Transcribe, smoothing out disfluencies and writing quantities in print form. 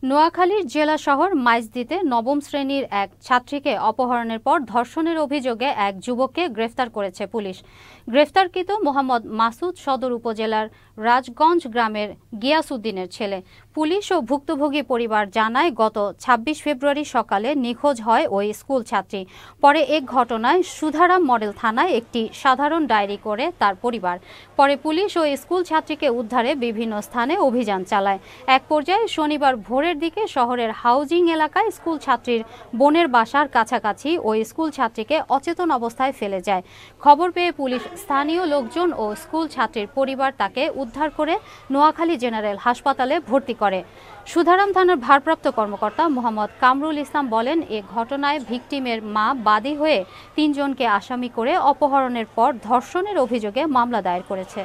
নোয়াখালীর জেলা শহর মাইজদীতে নবম শ্রেণীর এক ছাত্রীকে অপহরণের পর ধর্ষণের অভিযোগে এক যুবককে গ্রেফতার করেছে পুলিশ। গ্রেফতারকৃত মোহাম্মদ মাসুদ সদর উপজেলার রাজগঞ্জ গ্রামের গিয়াসউদ্দিনের ছেলে। পুলিশ ও ভুক্তভোগী পরিবার জানায়, গত ২৬ ফেব্রুয়ারি সকালে নিখোঁজ হয় ওই স্কুল ছাত্রী। পরে এক ঘটনায় সুধারাম মডেল থানায় একটি সাধারণ ডায়েরি করে তার পরিবার। পরে পুলিশ ওই স্কুল ছাত্রীকে উদ্ধারে বিভিন্ন স্থানে অভিযান চালায়। এক পর্যায়ে শনিবার ভোরের দিকে শহরের হাউজিং এলাকায় স্কুল ছাত্রীর বোনের বাসার কাছাকাছি ওই স্কুল ছাত্রীকে অচেতন অবস্থায় ফেলে যায়। খবর পেয়ে পুলিশ, স্থানীয় লোকজন ও স্কুল ছাত্রীর পরিবার তাকে উদ্ধার করে নোয়াখালী জেনারেল হাসপাতালে ভর্তি করে। সুধারাম থানার ভারপ্রাপ্ত কর্মকর্তা মোহাম্মদ কামরুল ইসলাম বলেন, এ ঘটনায় ভিকটিমের মা বাদী হয়ে ৩ জনকে আসামি করে অপহরণের পর ধর্ষণের অভিযোগে মামলা দায়ের করেছে।